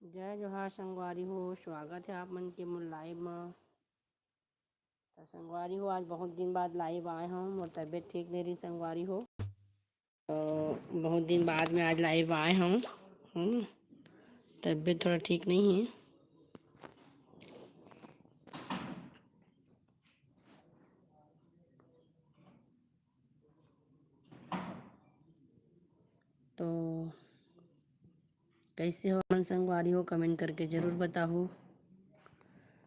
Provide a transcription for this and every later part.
जय जोहार संगवारी हो। स्वागत है आप मन के मोर लाइव में। तो संगवारी हो, आज बहुत दिन बाद लाइव आए हम। मोर तबीयत ठीक नहीं रही संगवारी हो, तो बहुत दिन बाद में आज लाइव आए हम। तबीयत थोड़ा ठीक नहीं है। तो कैसे हो मन संगवारी हो, कमेंट करके ज़रूर बताओ।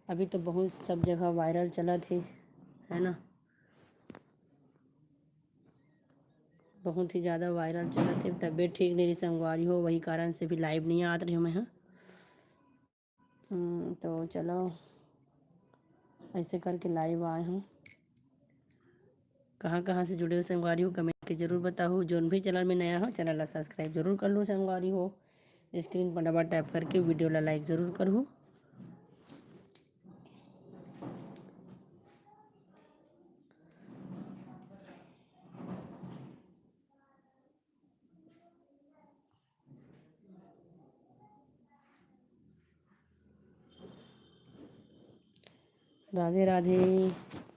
अभी तो बहुत सब जगह वायरल चला थे, है ना। बहुत ही ज़्यादा वायरल चला थे। तबीयत ठीक नहीं रही संगवारी हो, वही कारण से भी लाइव नहीं आ रही हूँ मैं। तो चलो ऐसे करके लाइव आए हूँ। कहाँ कहाँ से जुड़े हो संगवारी हो, कमेंट के ज़रूर बताओ। जो भी चैनल में नया हो चैनल ला सब्सक्राइब जरूर कर लो संगवारी हो। स्क्रीन पर डबल टैप करके वीडियो ला लाइक ज़रूर करो। राधे राधे।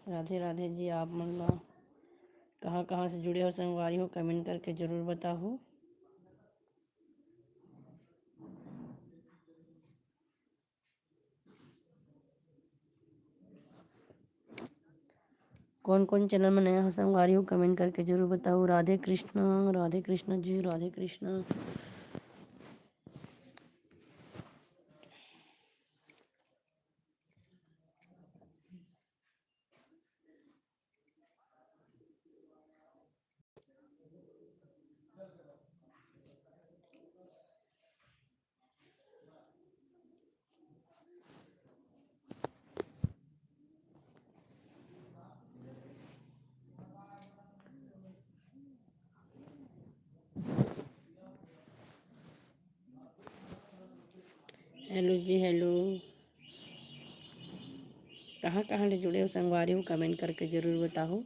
राधे राधे जी। आप मन ला कहाँ कहाँ से जुड़े हो संगवारी हो, कमेंट करके ज़रूर बताओ। कौन कौन चैनल में नया हो संगवारी हो, कमेंट करके ज़रूर बताओ। राधे कृष्ण जी, राधे कृष्ण। हेलो जी, हेलो। कहाँ कहाँ ले जुड़े हो संगवारी हो, कमेंट करके ज़रूर बताओ।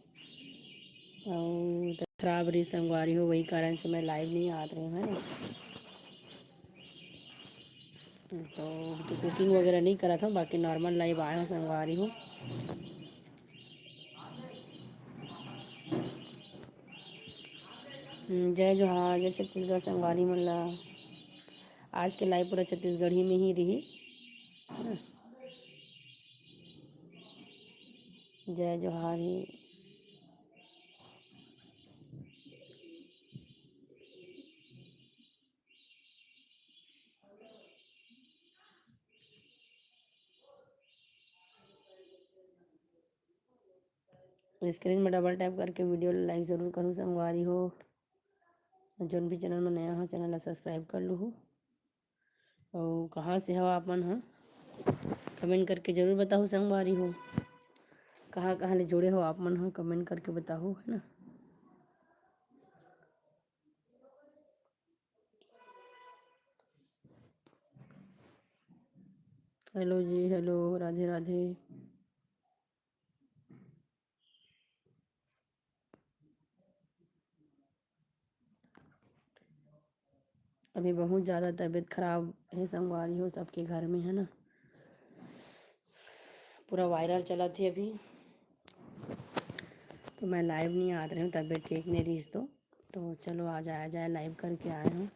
और तो खराब रही संगवारी हो, वही कारण से मैं लाइव नहीं आ रही हूँ, है ना। तो कुकिंग वगैरह नहीं करा था, बाकी नॉर्मल लाइव आया हूँ संगवारी हो। जय जोहार, जय छत्तीसगढ़ संगवारी मन ला। आज के लाइव पूरा छत्तीसगढ़ी में ही रही, है ना। जय जोहार ही। स्क्रीन में डबल टैप करके वीडियो लाइक ज़रूर करूँ संगवारी हो। जो भी चैनल में नया हो चैनल ला सब्सक्राइब कर लो। और कहाँ से हो आप मन, हाँ कमेंट करके ज़रूर बताओ संगवारी हो। कहाँ कहाँ ले जुड़े हो आप मन, हाँ कमेंट करके बताओ, है ना। हेलो जी, हेलो। राधे राधे। अभी बहुत ज़्यादा तबीयत खराब है संगवारी हो, सबके घर में, है ना। पूरा वायरल चला थी अभी, तो मैं लाइव नहीं आ रही हूँ। तबीयत ठीक नहीं रही तो चलो आज आया जाए, लाइव करके आए हूँ।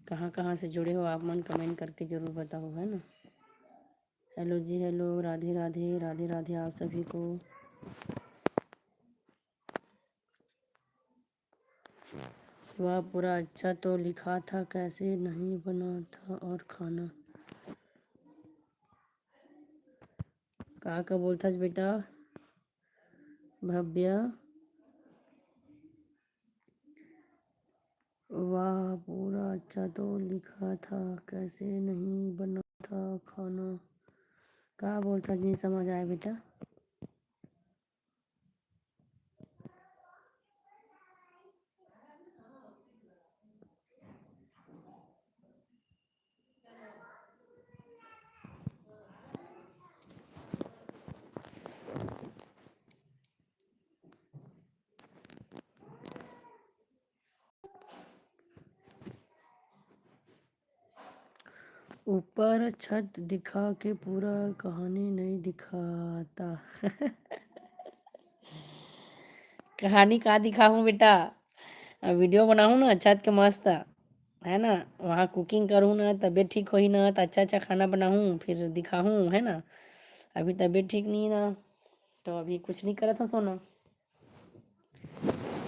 कहाँ कहाँ से जुड़े हो आप मन, कमेंट करके ज़रूर बताओ, है ना। हेलो जी, हेलो। राधे राधे, राधे राधे आप सभी को। वाह, पूरा अच्छा तो लिखा था, कैसे नहीं बना था और खाना। का बोलता बेटा भव्या। वाह, पूरा अच्छा तो लिखा था, कैसे नहीं बना था खाना। का बोलता नहीं समझ आया बेटा। ऊपर छत दिखा के पूरा कहानी नहीं दिखाता। कहानी का दिखाऊं बेटा? वीडियो बनाऊं ना छत के मस्त, है ना, वहाँ कुकिंग करूँ ना, तबीयत ठीक होई ना तो अच्छा अच्छा खाना बनाऊँ फिर दिखाऊँ, है ना। अभी तबीयत ठीक नहीं ना, तो अभी कुछ नहीं करत हो सोना।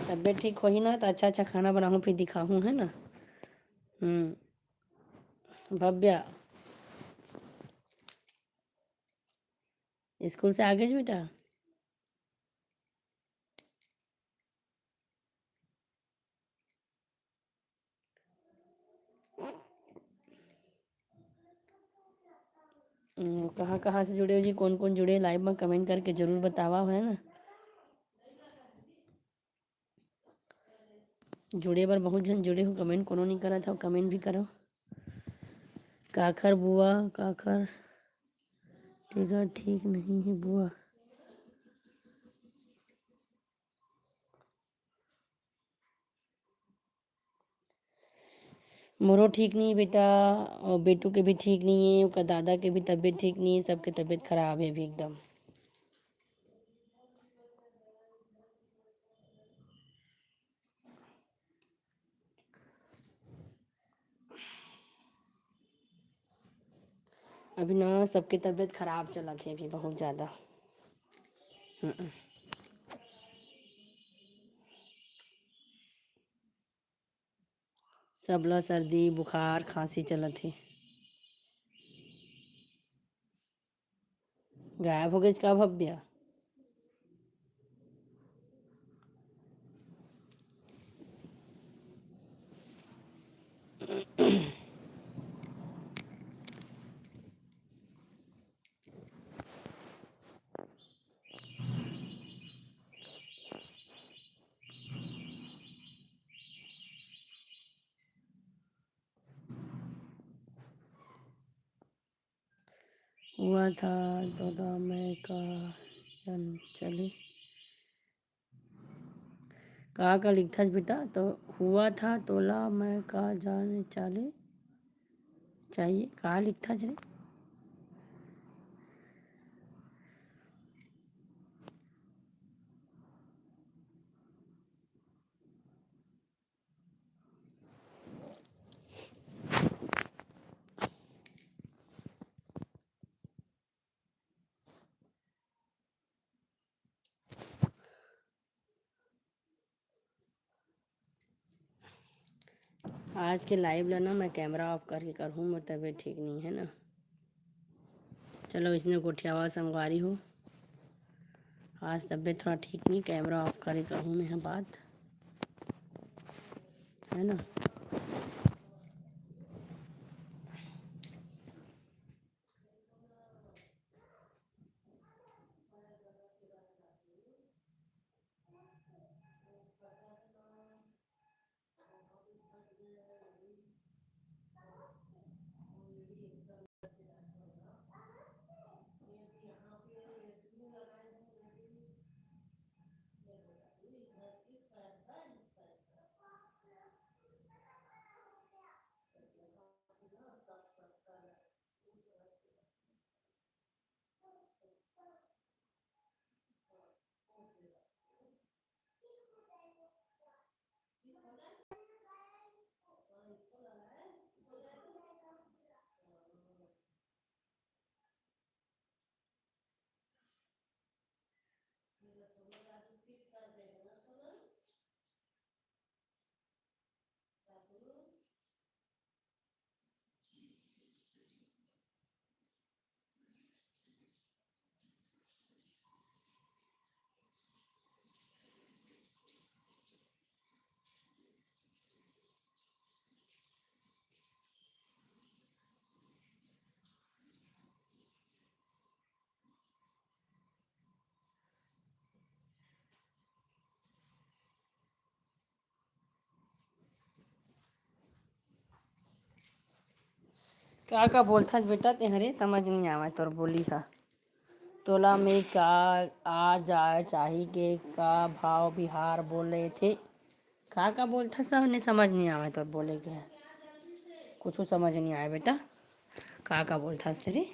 तबीयत ठीक होई ना तो अच्छा अच्छा खाना बनाऊँ फिर दिखाऊँ, है ना। भव्या स्कूल से आ गए बेटा? कहाँ कहाँ से जुड़े हो जी, कौन कौन जुड़े लाइव में कमेंट करके जरूर बतावा, है ना। जुड़े बर बहुत जन जुड़े हो, कमेंट कोनो नहीं करा था, कमेंट भी करो। काखर बुआ, काखर टिगर ठीक नहीं है बुआ। मोरो ठीक नहीं है बेटा, और बेटू के भी ठीक नहीं है, उसका दादा के भी तबीयत ठीक नहीं है, सबके तबीयत खराब है अभी एकदम। अभी ना सबके तबीयत खराब चला थे अभी बहुत ज़्यादा। सबला सर्दी बुखार खांसी चला थे। गायब हो गई का भव्या? हुआ था तोला मैं का जन चले, कहा का लिखा बेटा? तो हुआ था तोला मैं का जाने चाले चाहिए, कहा लिखा रे? आज के लाइव लेना मैं कैमरा ऑफ करके करूँ, मेरी तबीयत ठीक नहीं है ना। चलो इसने गोठियावा संगवारी हो, आज तबीयत थोड़ा ठीक नहीं, कैमरा ऑफ करके करूँ मैं यहाँ बात, है ना। का बोलता बेटा तेहरे समझ नहीं आवा तोर बोली था। तोला में का आ जाए चाही के का भाव बिहार बोले थे, का बोलता सब ने समझ नहीं आवा तोर बोले के, कुछ समझ नहीं आया बेटा। का बोलता सरे।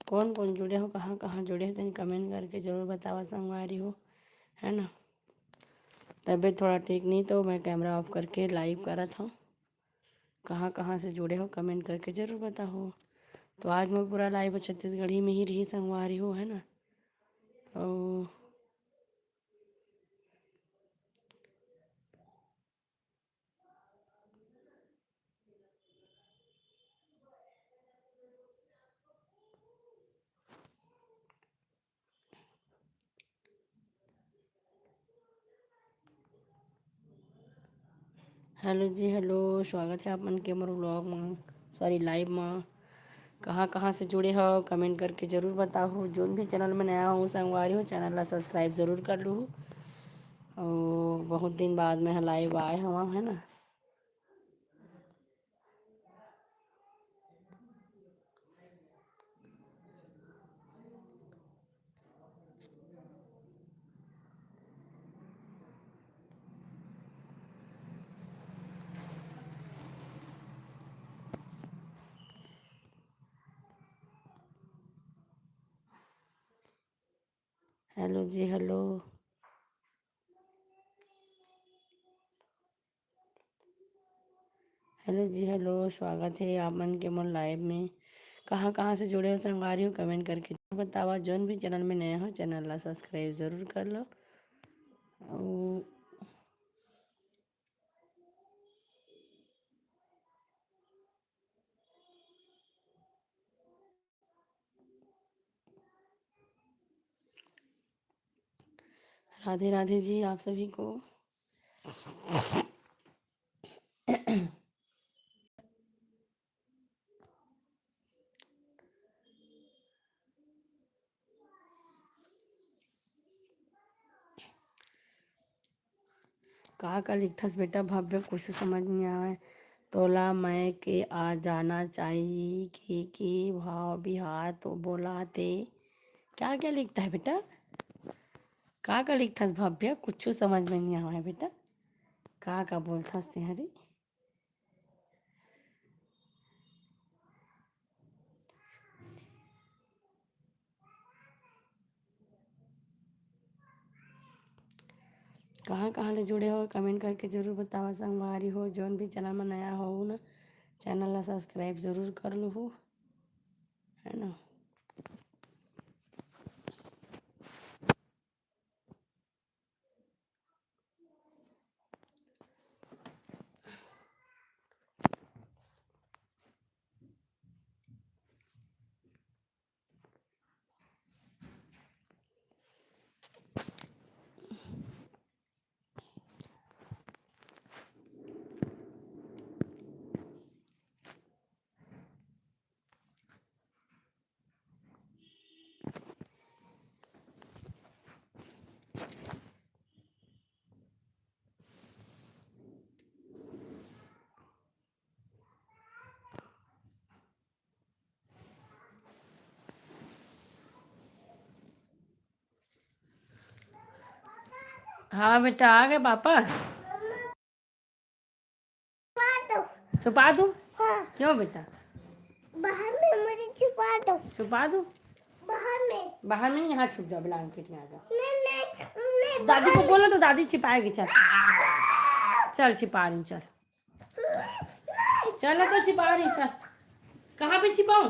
कौन कौन जुड़े हो, कहाँ कहाँ जुड़े हो, तो कमेंट करके ज़रूर बतावा संगवारी हो, है ना। तबीयत थोड़ा ठीक नहीं तो मैं कैमरा ऑफ करके लाइव करा था। कहाँ कहाँ से जुड़े हो कमेंट करके ज़रूर बताओ। तो आज मैं पूरा लाइव छत्तीसगढ़ी में ही रही संगवारी हो, है ना। तो हेलो जी, हेलो, स्वागत है आप मन के मोर व्लॉग में, सॉरी लाइव में। कहाँ कहाँ से जुड़े हो कमेंट करके ज़रूर बताओ। जोन भी चैनल में नया हो संगवारी हो चैनल ला सब्सक्राइब ज़रूर कर लूँ। और बहुत दिन बाद में लाइव आए हवा, है ना। हेलो जी, हेलो, हेलो जी, हेलो, स्वागत है आप मन के मोर लाइव में। कहाँ कहाँ से जुड़े हो संगवारी हो कमेंट करके बतावा। जोन भी चैनल में नया हो चैनल ला सब्सक्राइब ज़रूर कर लो। और राधे राधे जी आप सभी को। का लिखथस बेटा भव्य, कुछ समझ नहीं आवे। तोला मैं के आ जाना चाहिए के भाव बिहार तो बोला थे। क्या क्या लिखता है बेटा, का लिखथस भव्य, कुछ समझ में नहीं आवा है बेटा। का बोलथस ते हरी। कहाँ कहाँ ले जुड़े हो कमेंट करके ज़रूर बतावा संगवारी हो। जोन भी चैनल में नया हो ना चैनल ला सब्सक्राइब ज़रूर कर लो, है ना। हाँ बेटा आ गए पापा। छुपा दूँ? हाँ। क्यों बेटा? बाहर में मुझे छुपा दो। छुपा दूँ? बाहर में यहाँ छुप जाओ, ब्लैंकेट में आ जाओ। नहीं, दादी को बोलो तो दादी छिपाएगी। चल चल छिपा रही हूँ, चल चलो तो छिपा रही हूँ, चल। कहाँ पे छिपाऊँ?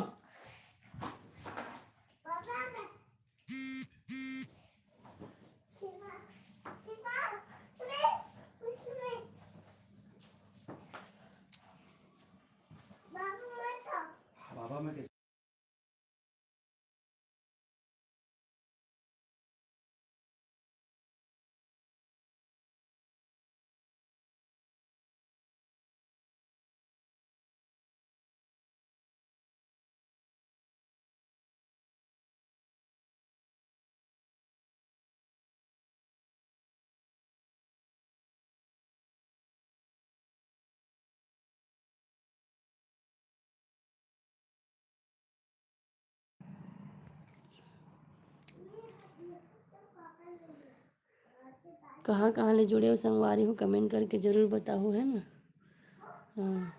कहाँ कहाँ ले जुड़े हो संगवारी हो, कमेंट करके ज़रूर बताओ, है ना। हाँ,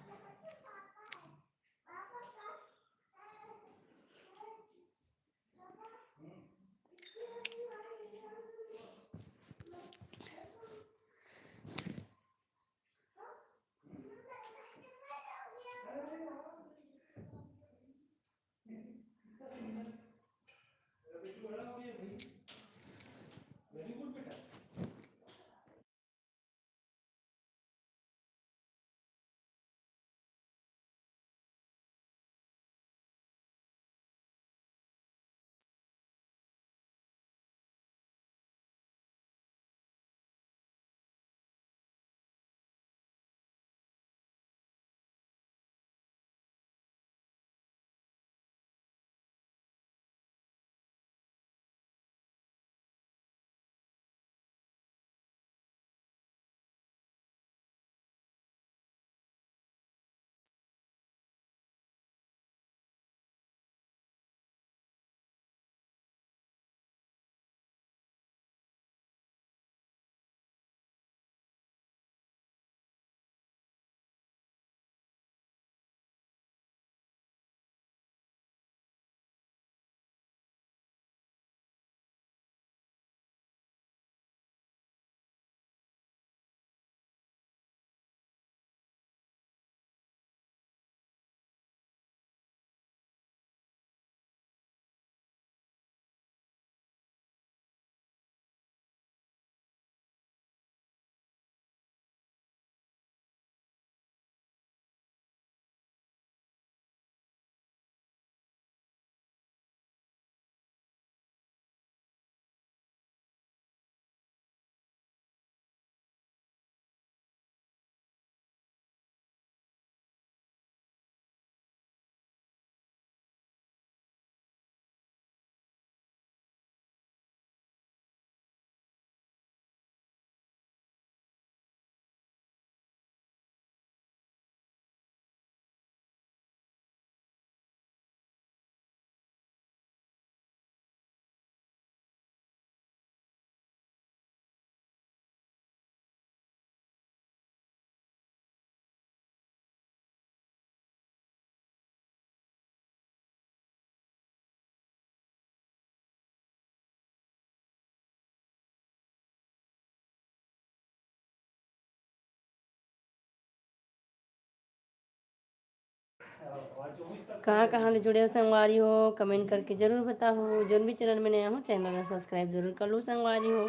कहाँ कहाँ ले जुड़े हो संगवारी हो, कमेंट करके ज़रूर बताओ। जो भी चैनल में नया हो चैनल को सब्सक्राइब जरूर कर लो संगवारी हो।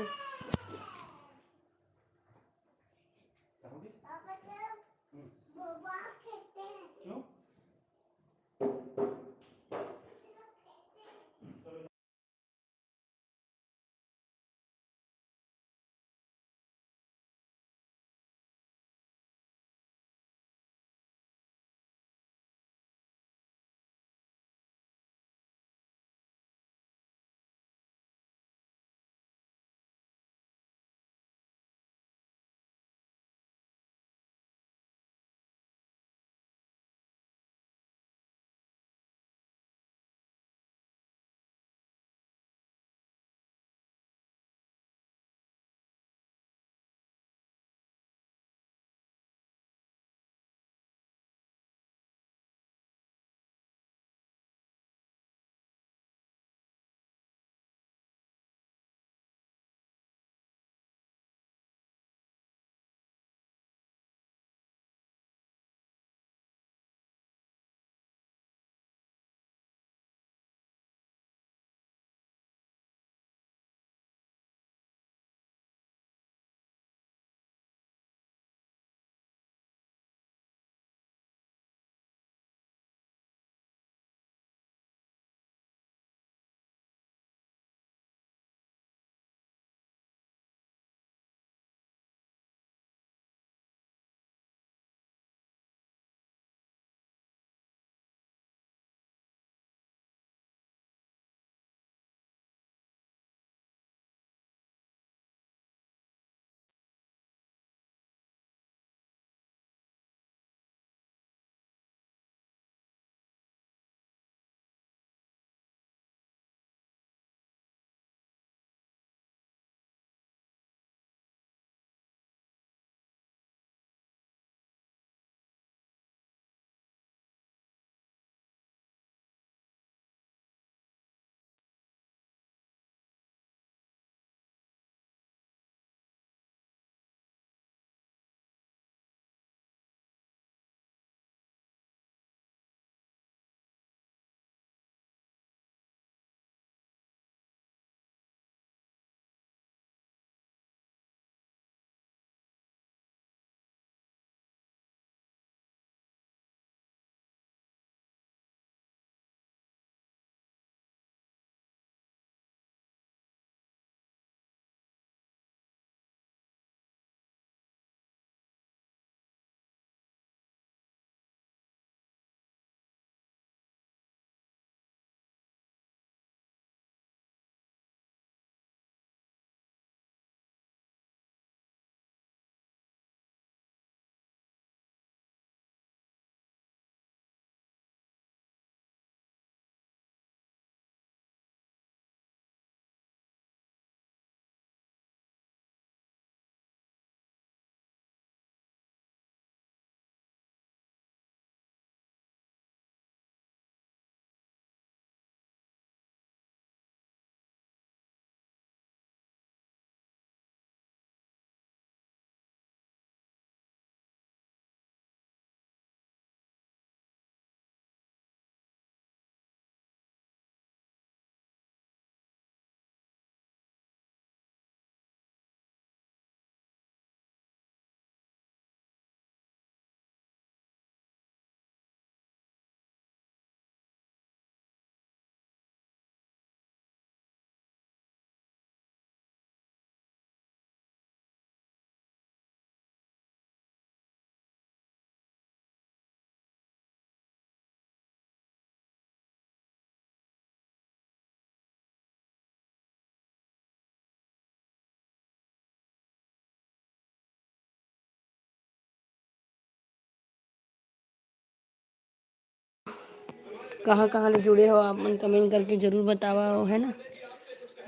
कहाँ कहाँ ले जुड़े हो आप मन कमेंट करके ज़रूर बतावा हो, है ना।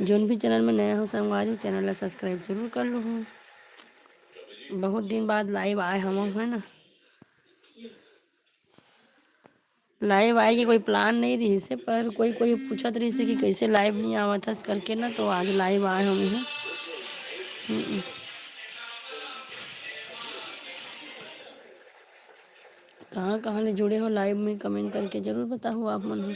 जोन भी चैनल में नया हो संगवारी हो चैनल ला सब्सक्राइब जरूर कर लो हो। बहुत दिन बाद लाइव आए हम, है ना। लाइव आए के कोई प्लान नहीं रही से, पर कोई कोई पूछत रही से कि कैसे लाइव नहीं आवत हस करके ना, तो आज लाइव आए हम हैं। कहाँ कहाँ ले जुड़े हो लाइव में कमेंट करके ज़रूर बताओ आप मन हो।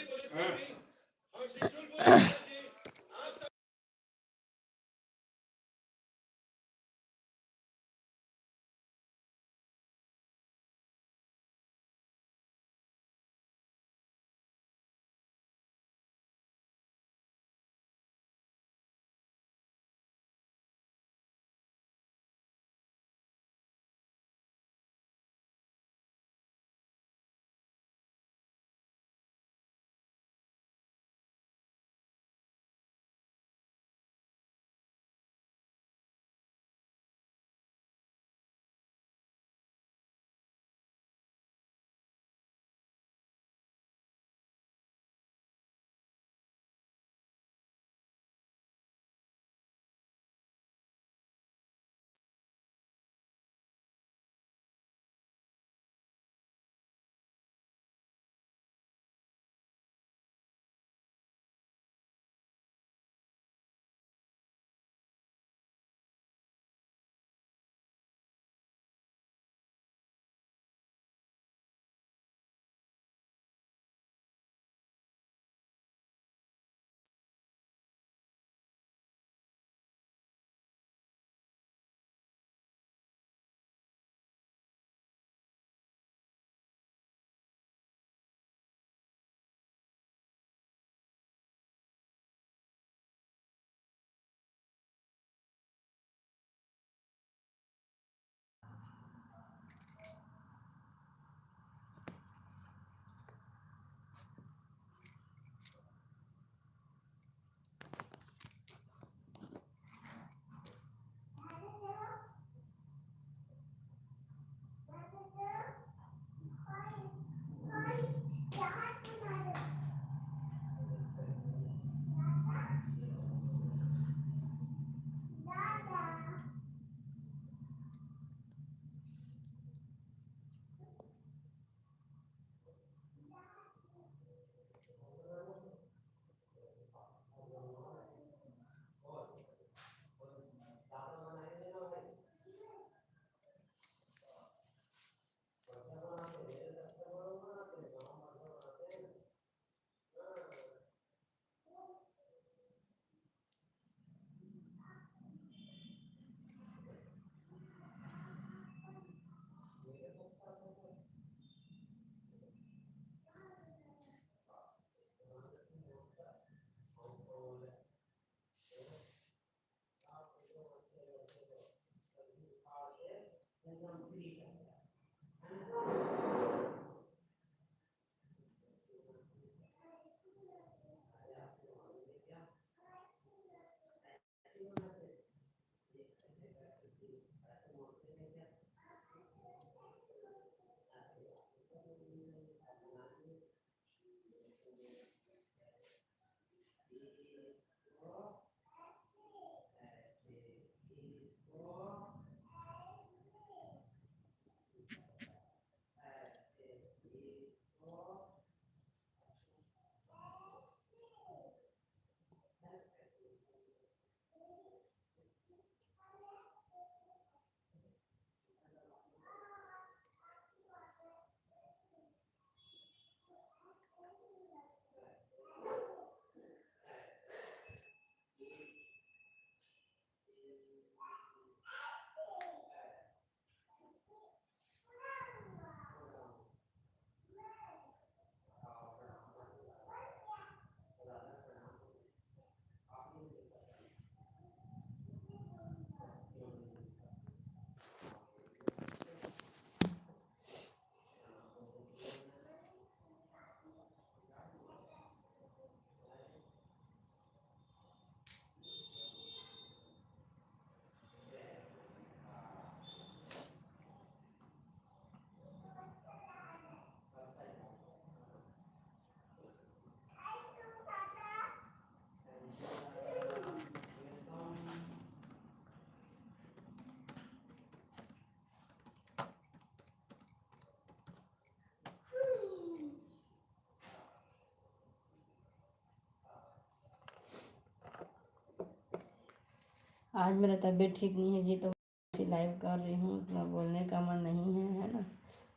आज मेरा तबीयत ठीक नहीं है जी, तो ऐसी लाइव कर रही हूँ। उतना बोलने का मन नहीं है ना।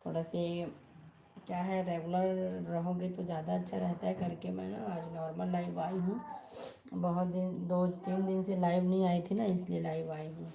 थोड़ा से क्या है, रेगुलर रहोगे तो ज़्यादा अच्छा रहता है करके मैं ना आज नॉर्मल लाइव आई हूँ। बहुत दिन, 2-3 दिन से लाइव नहीं आई थी ना, इसलिए लाइव आई हूँ।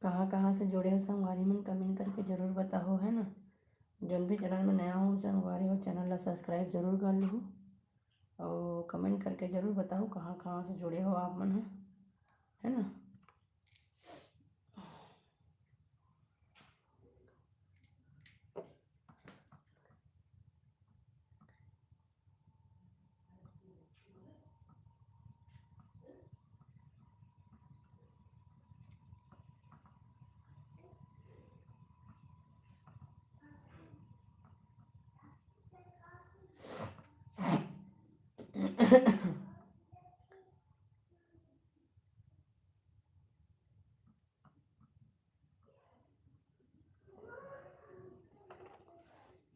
कहाँ कहाँ से जुड़े हो संगवारी मन, कमेंट करके ज़रूर बताओ, है ना। जोन भी चैनल में नया हो संगवारी हो, चैनल ला सब्सक्राइब जरूर कर लो और कमेंट करके ज़रूर बताओ कहाँ कहाँ से जुड़े हो आप मन, है ना।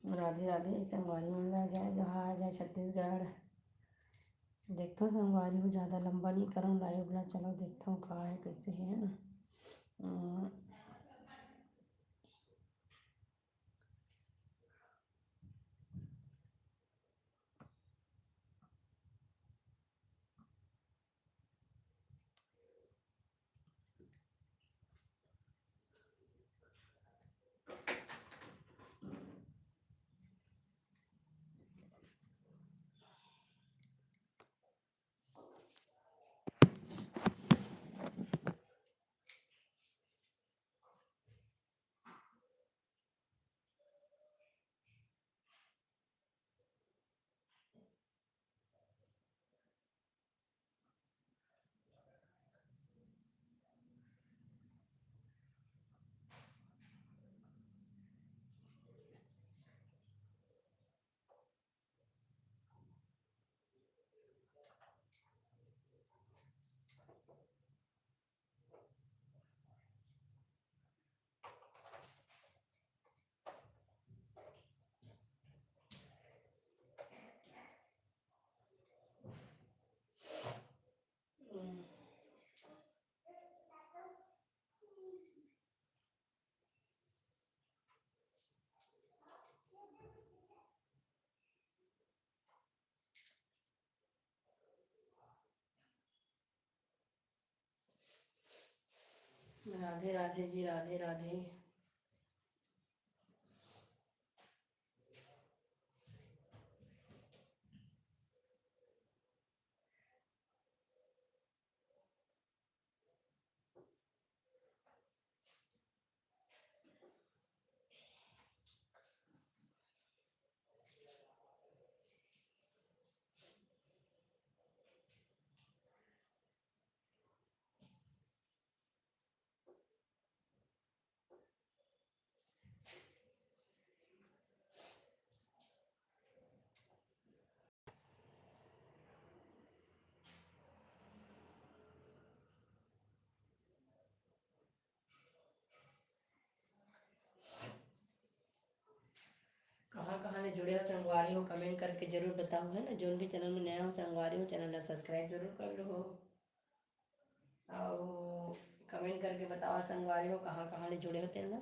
राधे राधे संगवारी मन ला, जाए जहाँ जाए छत्तीसगढ़। देखता हूँ संगवारी हो, ज़्यादा लंबा नहीं करूँ लाइव ला, चलो देखता हूँ कहाँ है कैसे है ना। राधे राधे जी, राधे राधे। कहाँ कहाँ ले जुड़े हो संगवारी हो, कमेंट करके जरूर बताओ, है ना। जो भी चैनल में नया हो संगवारी हो, चैनल ला सब्सक्राइब जरूर कर लो और कमेंट करके बताओ संगवारी हो कहाँ कहाँ ले जुड़े हो तेन ला।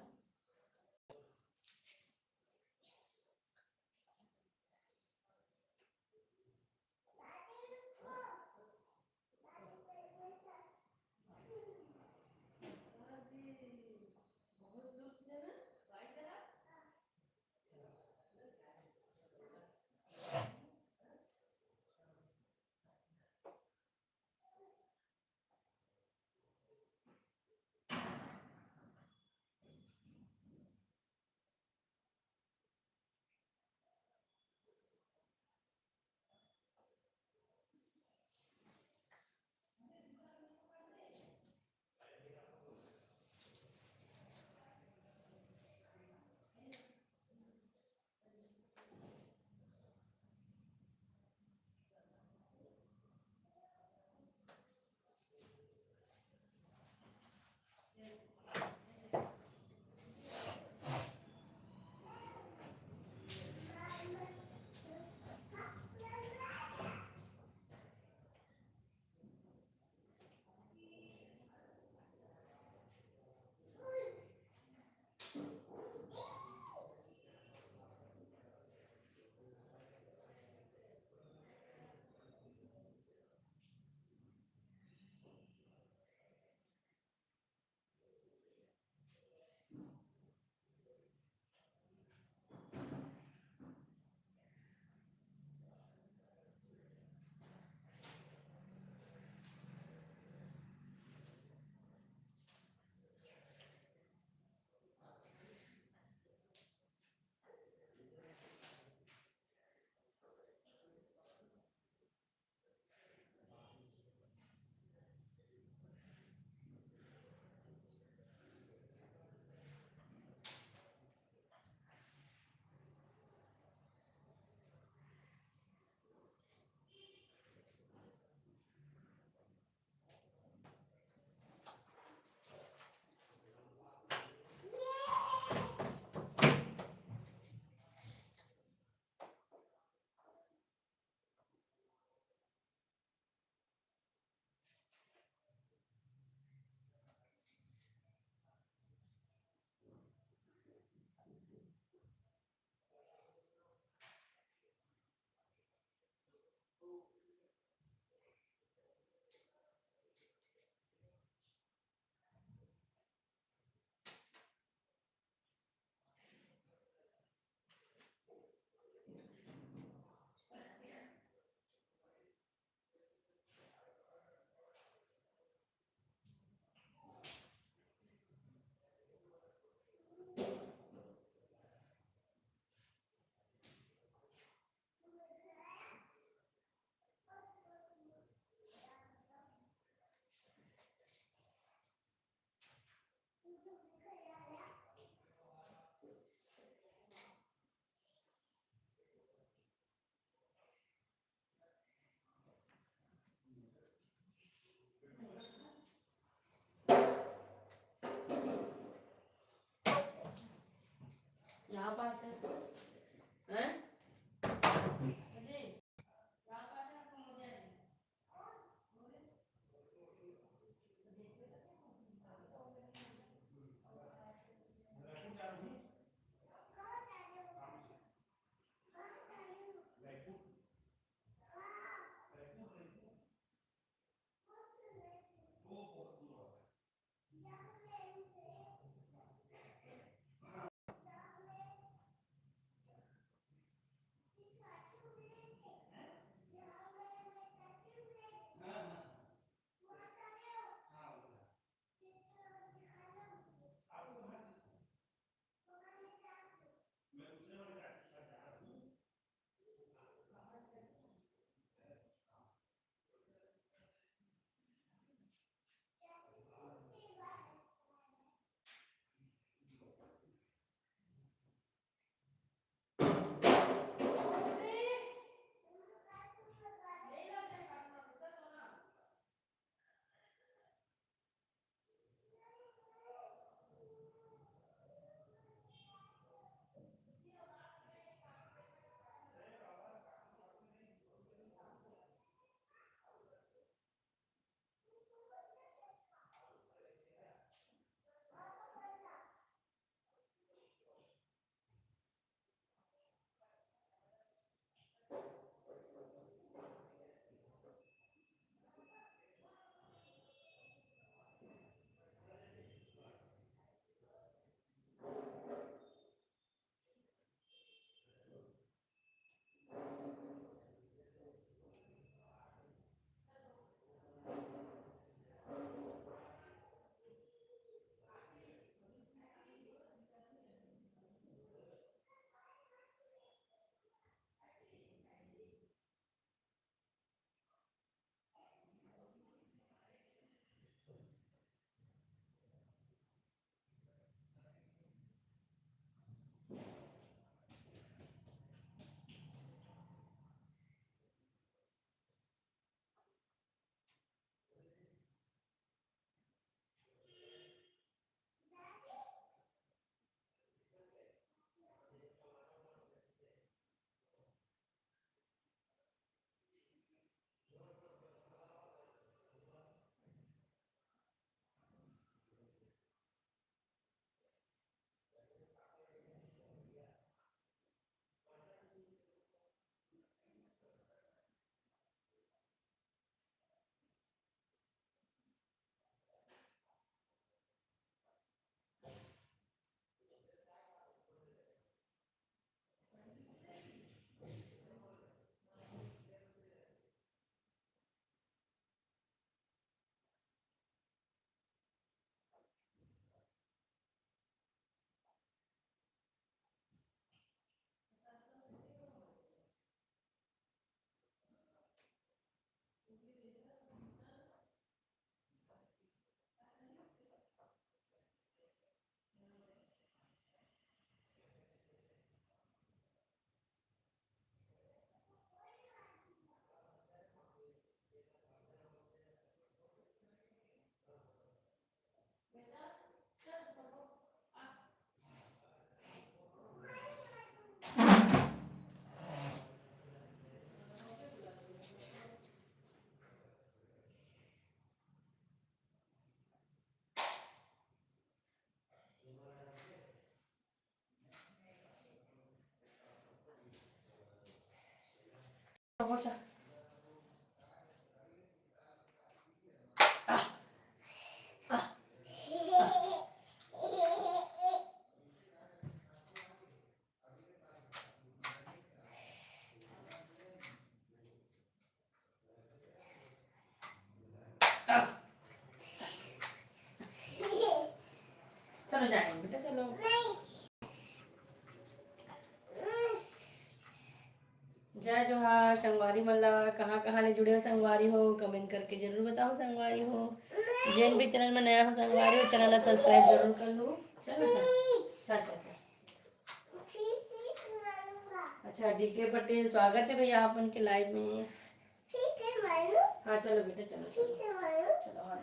पोछा। चलो जाएंगे बेटा, चलो। जय जोहार संगवारी मल्ला, कहाँ कहाँ ले जुड़े हो संगवारी हो, कमेंट करके जरूर बताओ संगवारी हो। जिन भी चैनल में नया हो संगवारी हो, चैनल सब्सक्राइब जरूर कर लो। चलो अच्छा अच्छा अच्छा। अच्छा डीके पटेल, स्वागत है भैया आप उनके लाइव में। हाँ चलो बेटा, चलो चलो। हाँ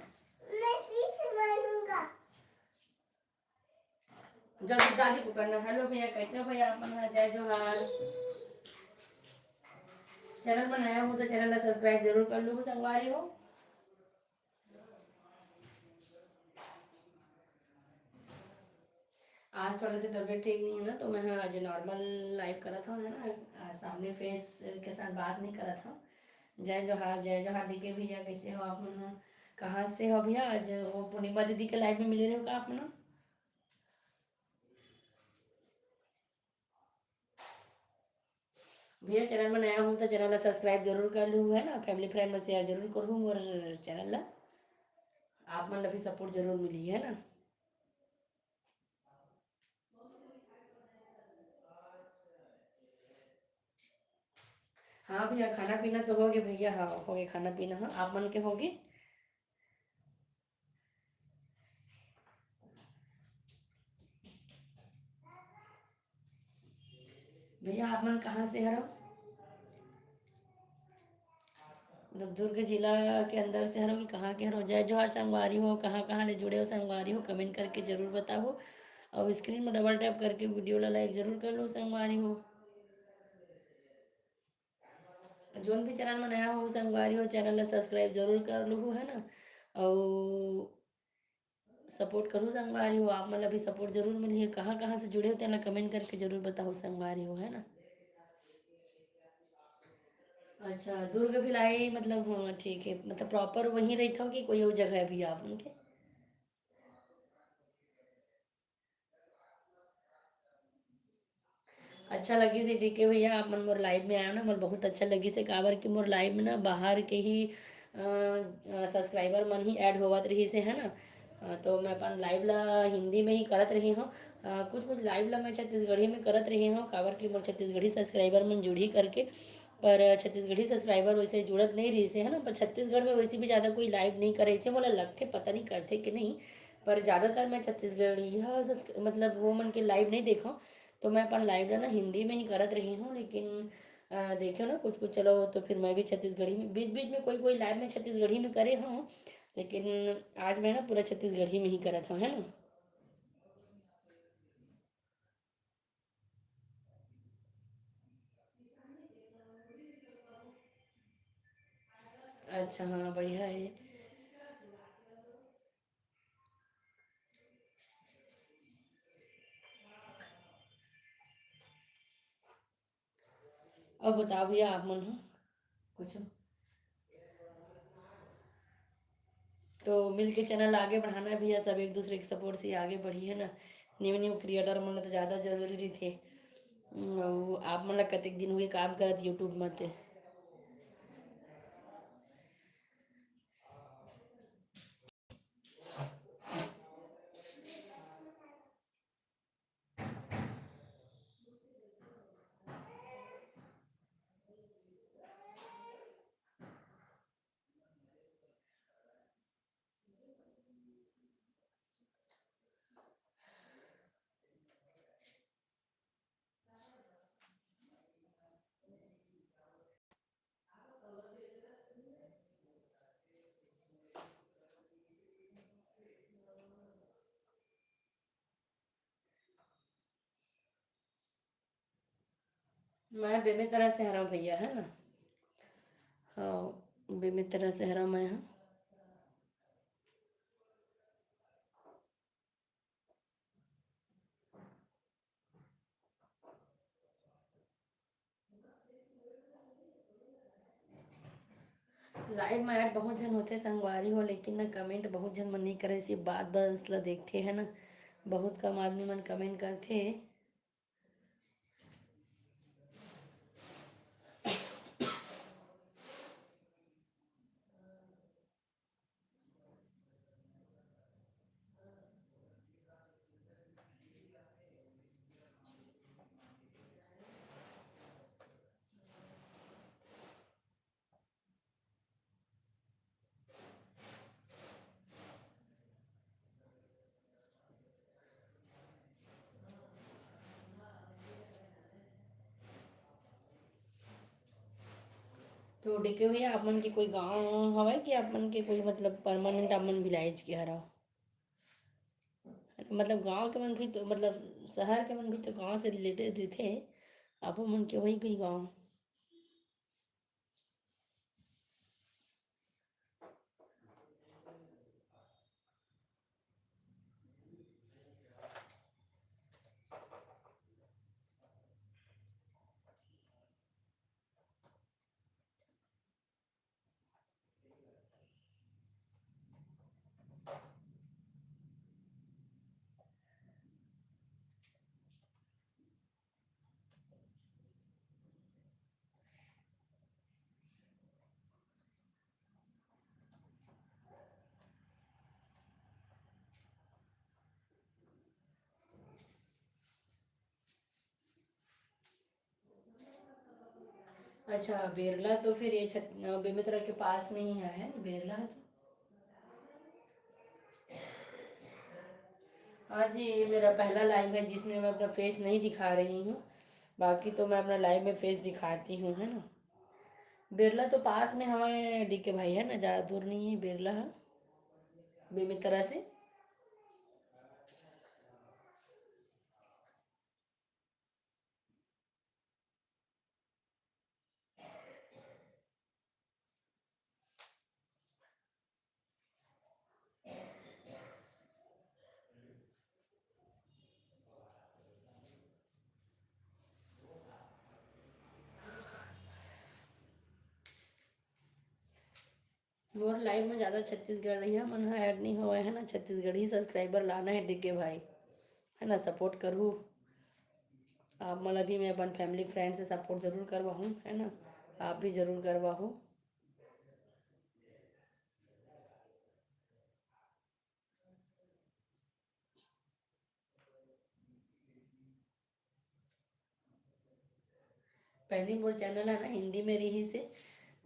जब दादी को करना। हेलो भैया, कैसे हो भैया अपन? जय जोहार। चैनल में नया हो तो चैनल सब्सक्राइब जरूर कर लो संगवारी हो। आज थोड़ा सी तबीयत ठीक नहीं है ना, तो मैं आज नॉर्मल लाइव करा था, है ना, सामने फेस के साथ बात नहीं करा था। जय जोहार, जय जोहार डीके भैया, कैसे हो आप? कहाँ से हो भैया? आज वो पूर्णिमा दीदी के लाइव में मिले रहे हो का आप? भैया चैनल में नया हूँ तो चैनल सब्सक्राइब जरूर कर लूँ, है ना, फैमिली फ्रेंड में शेयर जरूर करूँ, और चैनल आप मतलब भी सपोर्ट जरूर मिली, है ना। हाँ भैया, खाना पीना तो हो गया भैया। हाँ हो गया खाना पीना। हाँ आप मन के होगे? भैया आप मन कहाँ से हरो? मतलब दुर्ग जिला के अंदर से हरो कि कहाँ के हरो? जय जोहार संगवारी हो, कहाँ कहाँ ले जुड़े हो संगवारी हो, कमेंट करके जरूर बताओ। और स्क्रीन में डबल टैप करके वीडियो ला लाइक जरूर कर लो संगवारी हो। जोन भी चैनल में नया हो संगवारी हो, चैनल ला सब्सक्राइब जरूर कर लो, है ना। और सपोर्ट करूँ संगवारी हो, आप मतलब भी सपोर्ट जरूर मिली है। कहाँ कहाँ से जुड़े होते हैं ना, कमेंट करके जरूर बताओ संगवारी हो, है ना। अच्छा दुर्ग भिलाई, मतलब हाँ ठीक है, मतलब प्रॉपर वहीं रहता हो कि कोई और जगह है भी आप उनके? अच्छा लगी से डीके भैया आप मन मोर लाइव में आया ना, मोर बहुत अच्छा लगी से, काबर कि मोर लाइव में ना बाहर के ही सब्सक्राइबर मन ही ऐड होवत रही से, है ना। तो मैं अपन लाइव ला हिंदी में ही करत रही हूँ। कुछ कुछ लाइव ला मैं छत्तीसगढ़ी में करत रही हूँ, काबर कि मोर छत्तीसगढ़ी सब्सक्राइबर मन जुड़ी करके। पर छत्तीसगढ़ी सब्सक्राइबर वैसे जुड़त नहीं रही से, है ना। पर छत्तीसगढ़ में वैसे भी ज़्यादा कोई लाइव नहीं करे इसे मोला लगते, पता नहीं करते कि नहीं। पर ज़्यादातर मैं छत्तीसगढ़ी मतलब वो मन के लाइव नहीं देखा। तो मैं अपन लाइव ला ना हिंदी में ही करत रही हूँ, लेकिन देखियो ना कुछ कुछ चलो, तो फिर मैं भी छत्तीसगढ़ी में बीच बीच में कोई कोई लाइव में छत्तीसगढ़ी में करे हूँ। लेकिन आज मैं ना पूरा छत्तीसगढ़ी में ही करत हूँ, है ना। अच्छा हाँ बढ़िया है। अब बताओ भैया आप मन हो कुछ। तो मिल के चैनल आगे बढ़ाना है भैया, सब एक दूसरे के सपोर्ट से आगे बढ़ी, है ना। न्यू न्यू क्रिएटर मन ला तो ज़्यादा जरूरी रही थे। आप मन ला कतेक दिन हुए काम करत यूट्यूब में ते? मैं बेमेतरा से हरा भैया, है ना। हाँ बेमेतरा से हरा मैं हाँ। लाइव में ऐड बहुत झन होते संगवारी हो, लेकिन ना कमेंट बहुत झन मन नहीं करे, सिर्फ बात बस ला देखते है ना, बहुत कम आदमी मन कमेंट करते। तो डिके भैया आप मन के कोई गांव हवय कि आप मन के कोई मतलब परमानेंट आप मन विलायज के हरा, मतलब गांव के मन भी तो मतलब शहर के मन भी तो गांव से रिलेटेड रथे, आप मन के वही कोई गांव। अच्छा बेरला तो फिर ये बेमेतरा के पास में ही है ना बेरला है तो। हाँ जी, ये मेरा पहला लाइव है जिसमें मैं अपना फेस नहीं दिखा रही हूँ, बाकी तो मैं अपना लाइव में फेस दिखाती हूँ, है ना। बिरला तो पास में हमारे डी के भाई है ना, ज़्यादा दूर नहीं है बिरला है बेमेतरा से। मोर लाइव में ज़्यादा छत्तीसगढ़ रही है मन ऐड नहीं हुआ है ना, छत्तीसगढ़ ही सब्सक्राइबर लाना है डी के भाई, है ना, सपोर्ट करूँ आप मतलब भी, मैं अपन फैमिली फ्रेंड से सपोर्ट जरूर करवाऊँ, है ना, आप भी जरूर करवाओ। पहली मोर चैनल है ना हिंदी में रही से,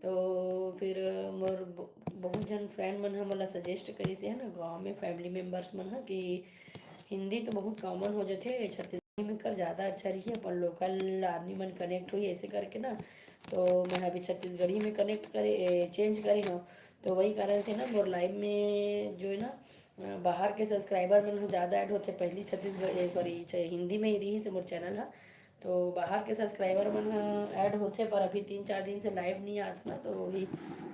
तो फिर मोर बहुत जन फ्रेंड मन ह मोला सजेस्ट करी से, है ना, गाँव में फैमिली मेम्बर्स मन ह कि हिंदी तो बहुत कॉमन हो जाते, छत्तीसगढ़ी में कर ज़्यादा अच्छा रही, अपन लोकल आदमी मन कनेक्ट हुई ऐसे करके ना, तो मैं अभी छत्तीसगढ़ी में कनेक्ट करे चेंज करी हूँ, तो वही कारण से ना मोर लाइव में जो है ना बाहर के सब्सक्राइबर मन ज़्यादा ऐड होते, पहली छत्तीसगढ़ सॉरी हिंदी में ही रही से मोर चैनल है, तो बाहर के सब्सक्राइबर मन ऐड होते, पर अभी 3-4 दिन से लाइव नहीं आता ना, तो वही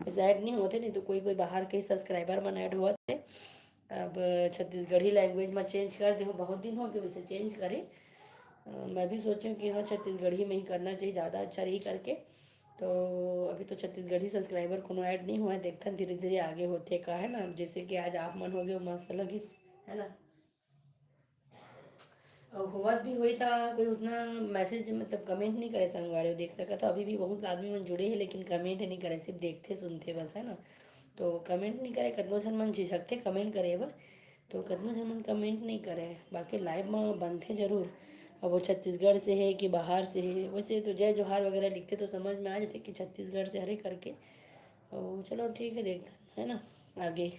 ऐसे ऐड नहीं होते, नहीं तो कोई कोई बाहर के सब्सक्राइबर मन ऐड हुआ थे। अब छत्तीसगढ़ी लैंग्वेज में चेंज कर दे, बहुत दिन हो गए वैसे चेंज करे, मैं भी सोचूं कि हाँ छत्तीसगढ़ी में ही करना चाहिए, ज़्यादा अच्छा रही करके, तो अभी तो छत्तीसगढ़ी सब्सक्राइबर कोनो ऐड नहीं हुआ है, देखते हैं धीरे धीरे आगे होते का, है ना, जैसे कि आज आप मन हो गए मस्त लगिस, है ना। और होवत भी हुई था कोई उतना मैसेज मतलब कमेंट नहीं करे संगवारी हो, देख सका तो अभी भी बहुत आदमी मन जुड़े हैं लेकिन कमेंट नहीं करे, सिर्फ देखते सुनते बस, है ना, तो कमेंट नहीं करे, कतनो झन मन झिझकते कमेंट करे बर, तो कतनो झन मन कमेंट नहीं करे, बाकी लाइव में बनते जरूर। अब वो छत्तीसगढ़ से है कि बाहर से है, वैसे तो जय जोहार वगैरह लिखते तो समझ में आ जाते कि छत्तीसगढ़ से हरे करके, और चलो ठीक है देखते हैं, है ना, आगे।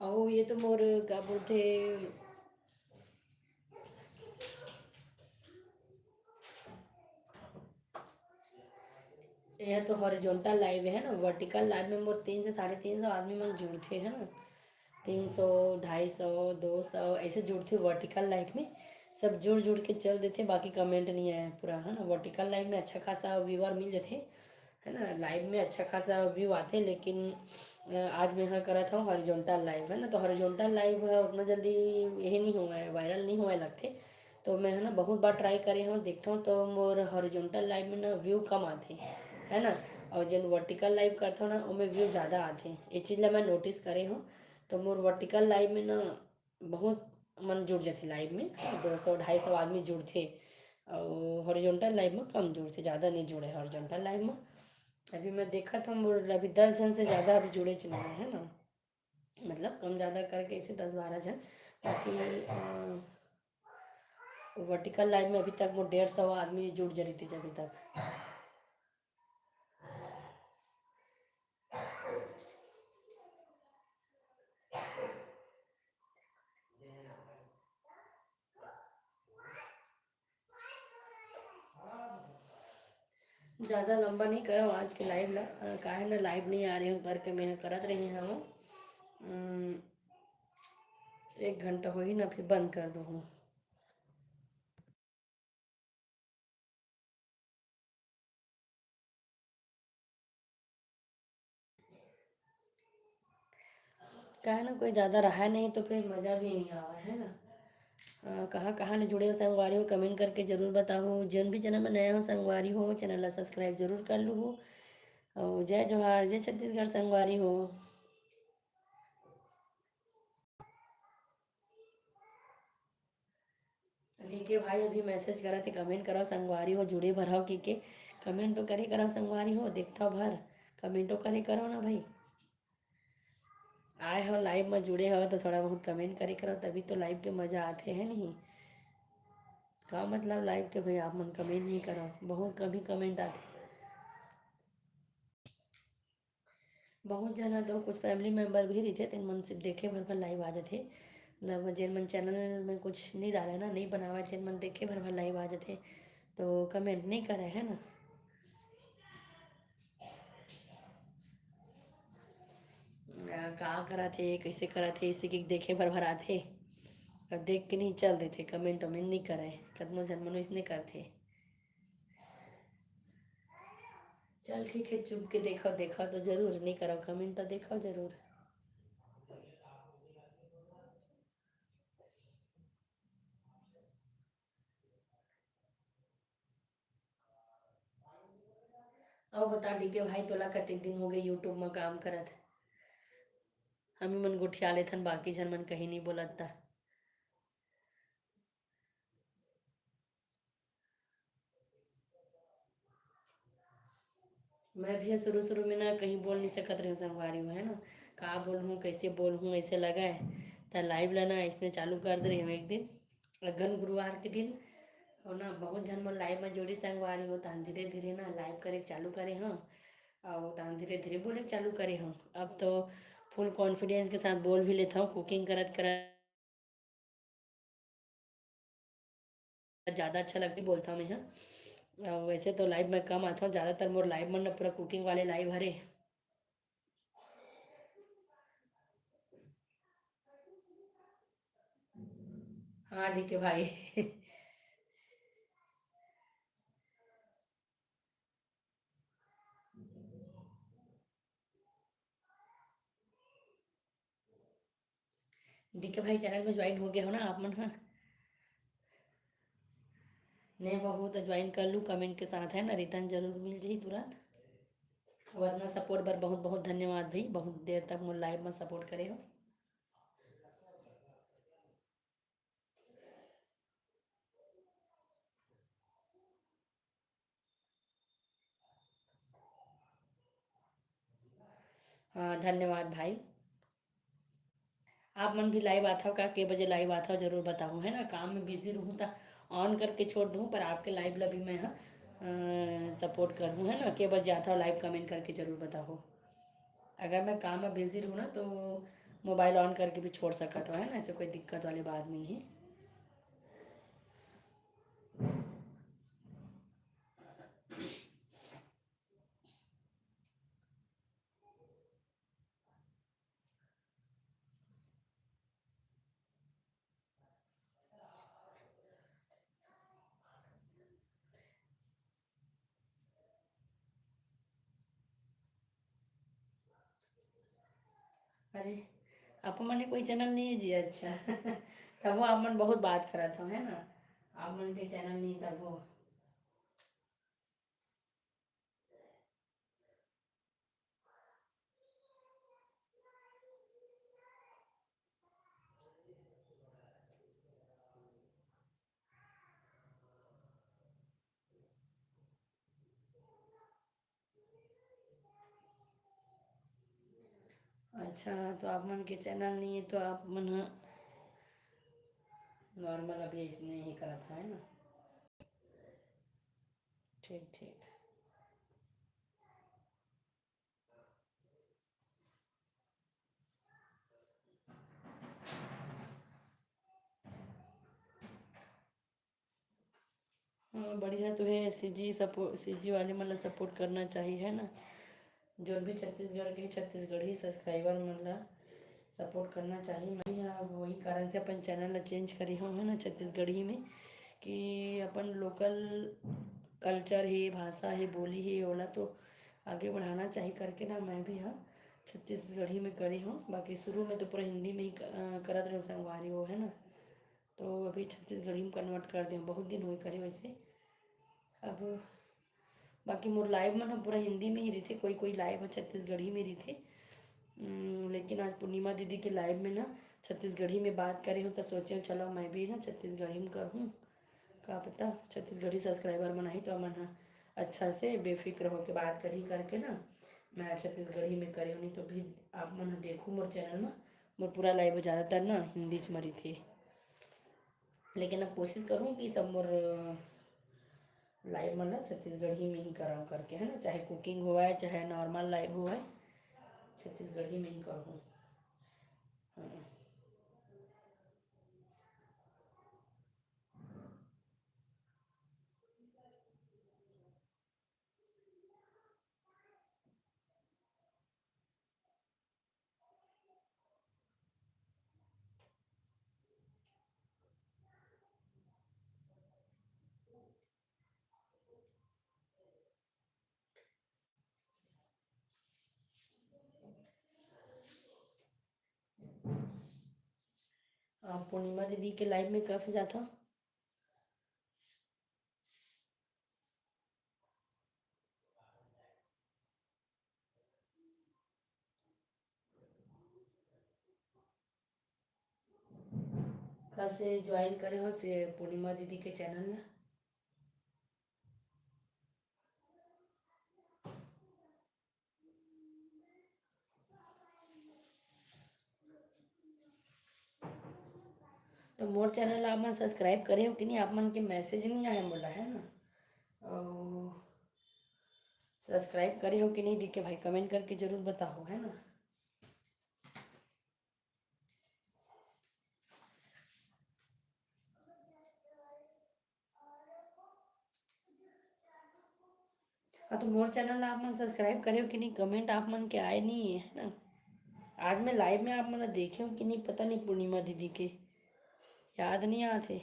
और ये तो मोर क्या बोलते, यह तो हॉरिजॉन्टल लाइव है ना। वर्टिकल लाइव में मोर 300 से 350 आदमी मन जुड़ते हैं ना। 300, 250, 200 ऐसे जुड़ते वर्टिकल लाइव में। सब जुड़ जुड़ के चल देते, बाकी कमेंट नहीं आया पूरा है ना। वर्टिकल लाइव में अच्छा खासा व्यूअर मिल जाते है ना। लाइव में अच्छा खासा व्यू आते, लेकिन आज मैं यहाँ करा था हॉरिजॉन्टल लाइव है ना। तो हॉरिजॉन्टल लाइव है उतना जल्दी यही नहीं हुआ है, वायरल नहीं हुआ है लगते। तो मैं है ना बहुत बार ट्राई करे हूँ, देखता हूँ तो मोर हॉरिजॉन्टल लाइव में ना व्यू कम आते है ना। और जब वर्टिकल लाइव करता हूँ ना उनमें व्यू ज़्यादा आते हैं। ये चीज़ ला मैं नोटिस करे हूँ। तो मोर वर्टिकल लाइव में ना बहुत मन जुड़ जाते लाइव में, 200 250 आदमी जुड़ते। और हॉरिजॉन्टल लाइव में कम जुड़ते, ज़्यादा नहीं जुड़े हॉरिजॉन्टल लाइव में। अभी मैं देखा था मोर अभी 10 जन से ज़्यादा अभी जुड़े च नहीं है ना। मतलब कम ज़्यादा करके इसे 10 12 जन। बाकी वर्टिकल लाइव में अभी तक वो 150 आदमी जुड़ जा रही थी अभी तक। ज़्यादा लंबा नहीं करो आज के लाइव ला, काहे ना लाइव नहीं आ रही हूँ करके मैं करत रही हूँ। 1 घंटा हो ही ना, फिर बंद कर दूँ। काहे ना कोई ज़्यादा रहा नहीं तो फिर मज़ा भी नहीं आवा है ना। कहाँ कहाँ ले जुड़े हो संगवारी हो, कमेंट करके ज़रूर बताओ। जिन भी चैनल में नया हो संगवारी हो, चैनल ला सब्सक्राइब जरूर कर लो हो। और जय जोहार, जय छत्तीसगढ़ संगवारी हो। ठीक है भाई, अभी मैसेज करा थे कमेंट करो संगवारी हो, जुड़े भर हो की के। कमेंट तो करे करो संगवारी हो, देखता भर कमेंट तो करे करो ना भाई। आए हो लाइव में जुड़े हो तो थोड़ा बहुत कमेंट करे करो, तभी तो लाइव के मज़ा आते हैं नहीं। का मतलब लाइव के भाई आप मन कमेंट नहीं करो, बहुत कभी कमेंट आते। बहुत जना तो कुछ फैमिली मेम्बर भी रहते तेन मन सिर्फ देखे भर भर लाइव आ जाते। मतलब जेन मन चैनल में कुछ नहीं डाले ना, नहीं बनावा, तेन मन देखे भर भर लाइव आ जाते। तो कमेंट नहीं करे है ना। का करा थे कैसे करा थे इसी के देखे भर भर आते। और देख के नहीं चल देते, कमेंट वमेंट नहीं करे। कतनो जन मनो इसने करते। चल ठीक है, चुप के देखो देखो तो जरूर, नहीं करो कमेंट तो देखो जरूर। और बता डी के भाई, तोला कतेक दिन हो गए यूट्यूब में काम करत। हमी मन गोठिया लेथन, बाकी झन मन कहीं नहीं बोलत ता। मैं भी शुरू शुरू में ना कहीं बोल नहीं सकत रही संगवारी हूँ है ना। का बोलूँ कैसे बोलूँ ऐसे लगा है। तो लाइव लाना इसने चालू कर दे रही हूँ एक दिन, अगन गुरुवार के दिन। और ना बहुत जन मन लाइव में जोड़ी संगवारी हो, तान धीरे धीरे ना लाइव करे चालू करे हम। और तान धीरे धीरे बोले चालू करे हम। अब तो फुल कॉन्फिडेंस के साथ बोल भी लेता हूँ, कुकिंग करत करत ज़्यादा अच्छा लगती बोलता हूँ मैं हाँ। वैसे तो लाइव में कम आता हूँ, ज़्यादातर मोर लाइव में ना पूरा कुकिंग वाले लाइव हरे। हाँ ठीक है भाई। ठीक है भाई, चैनल में ज्वाइन हो गया हो ना आप मन, हाँ। नहीं हो तो ज्वाइन कर लूँ, कमेंट के साथ है ना, रिटर्न जरूर मिल जाही तुरंत। वरना सपोर्ट बर बहुत बहुत धन्यवाद भाई, बहुत देर तक मोर लाइव में सपोर्ट करे हो। हाँ धन्यवाद भाई। आप मन भी लाइव आता हो का, के बजे लाइव आता हो जरूर बताओ है ना। काम में बिजी रहूँ तो ऑन करके छोड़ दूँ, पर आपके लाइव ला भी मैं हाँ सपोर्ट करूँ है ना। के बजे आता हो लाइव, कमेंट करके जरूर बताओ। अगर मैं काम में बिजी रहूँ ना तो मोबाइल ऑन करके भी छोड़ सकते हो, है ना, ऐसे कोई दिक्कत वाली बात नहीं है। अरे आप मन कोई चैनल नहीं है जी, अच्छा तब वो आप मन बहुत बात करा था, है ना, आप मन के चैनल नहीं तब वो। अच्छा, तो आप मन के चैनल नहीं है तो आप मन नॉर्मल अभी इसने ही करा था, है ना। ठीक ठीक। हाँ बढ़िया तो है, सीजी सपोर्ट, सीजी वाले मतलब सपोर्ट करना चाहिए, है ना। जो भी छत्तीसगढ़ के छत्तीसगढ़ी सब्सक्राइबर मतलब सपोर्ट करना चाहिए। मैं यहाँ वही कारण से अपन चैनल ला चेंज करी हूँ, है ना, छत्तीसगढ़ी में, कि अपन लोकल कल्चर है, भाषा है, बोली है, ओला तो आगे बढ़ाना चाहिए करके ना मैं भी हाँ छत्तीसगढ़ी में करी हूँ। बाकी शुरू में तो पूरा हिंदी में ही करत रहे संगवारी हो, है ना। तो अभी छत्तीसगढ़ी में कन्वर्ट कर दिया, बहुत दिन हुए करे वैसे। अब बाकी मोर लाइव में ना पूरा हिंदी में ही रही थे, कोई कोई लाइव है छत्तीसगढ़ी में रही थे। लेकिन आज पूर्णिमा दीदी के लाइव में ना छत्तीसगढ़ी में बात करे हूँ तो सोचे चलो मैं भी ना छत्तीसगढ़ी में करूँ, का पता छत्तीसगढ़ी सब्सक्राइबर बनाई तो मन हाँ अच्छा से बेफिक्र होके बात करी करके ना मैं छत्तीसगढ़ी में करे, नहीं तो भी आप मन हाँ देखूँ मोर चैनल में मोर पूरा लाइव ज़्यादातर ना हिंदी च मरी थे। लेकिन अब कोशिश करूँ कि सब मोर लाइव में ना छत्तीसगढ़ी में ही कराऊँ करके, है ना, चाहे कुकिंग हुआ है चाहे नॉर्मल लाइव हुआ है छत्तीसगढ़ी में ही करूँ। हाँ। आप पूर्णिमा दीदी के लाइव में कब से जाता हूँ? कब से ज्वाइन करे हो से पूर्णिमा दीदी के चैनल में? तो मोर चैनल आप मन सब्सक्राइब करे हो कि नहीं, आप मन के मैसेज नहीं आए बोला, है ना। और सब्सक्राइब करे हो कि नहीं दिखे भाई कमेंट करके जरूर बताओ, है ना। हाँ तो मोर चैनल आप मन सब्सक्राइब करे हो कि नहीं, कमेंट आप मन के आए नहीं है ना। आज मैं लाइव में आप मन देखे हो कि नहीं पता नहीं, पूर्णिमा दीदी के याद नहीं आते।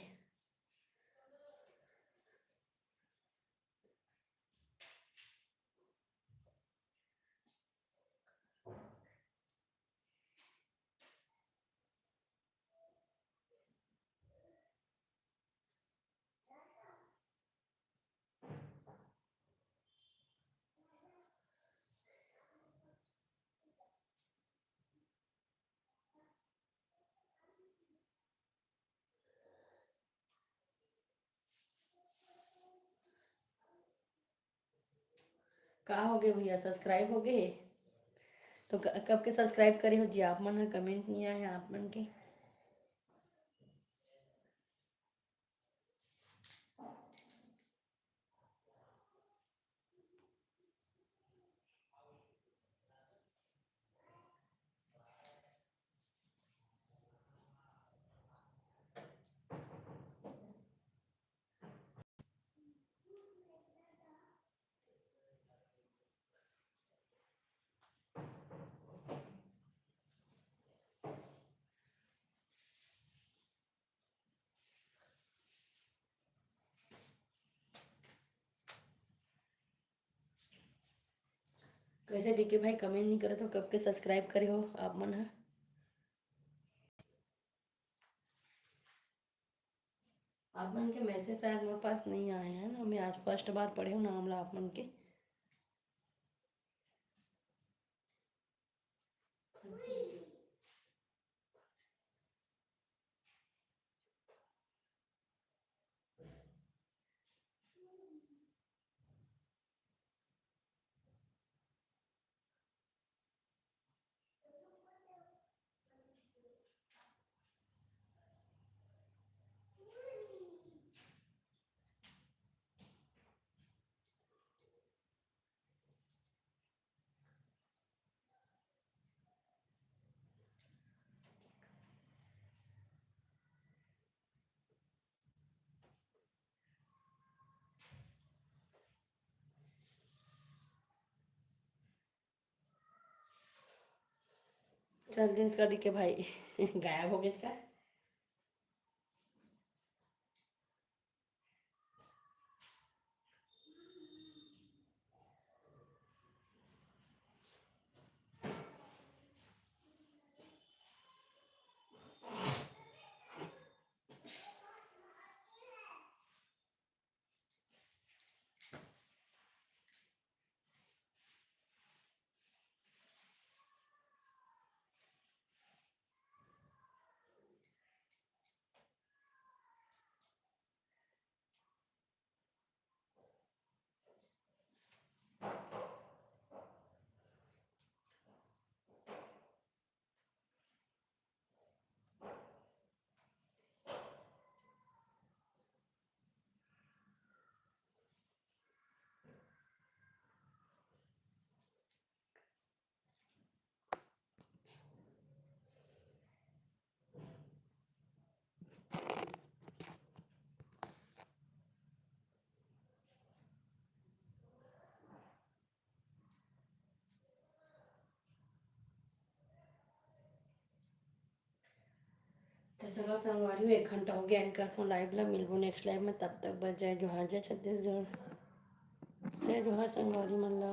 कहाँ हो गए भैया, सब्सक्राइब हो गए? तो कब के सब्सक्राइब करे हो जी आप मन, है कमेंट नहीं आए हैं आप मन के। कैसे डीके भाई कमेंट नहीं करे तो कब के सब्सक्राइब करे हो आप मन है। आप मन के मैसेज शायद मेरे पास नहीं आए हैं ना, मैं आज फर्स्ट बार पढ़े हूँ नाम ला आप मन के। चल दिन इसका डीके भाई गायब हो गया इसका। तो चलो संगवारी 1 घंटा हो गया, एंड करता हूँ लाइव ला, मिलबो नेक्स्ट लाइव में, तब तक बच जाए जोहार, जय छत्तीसगढ़, जय जोहार संगवारी मन ला।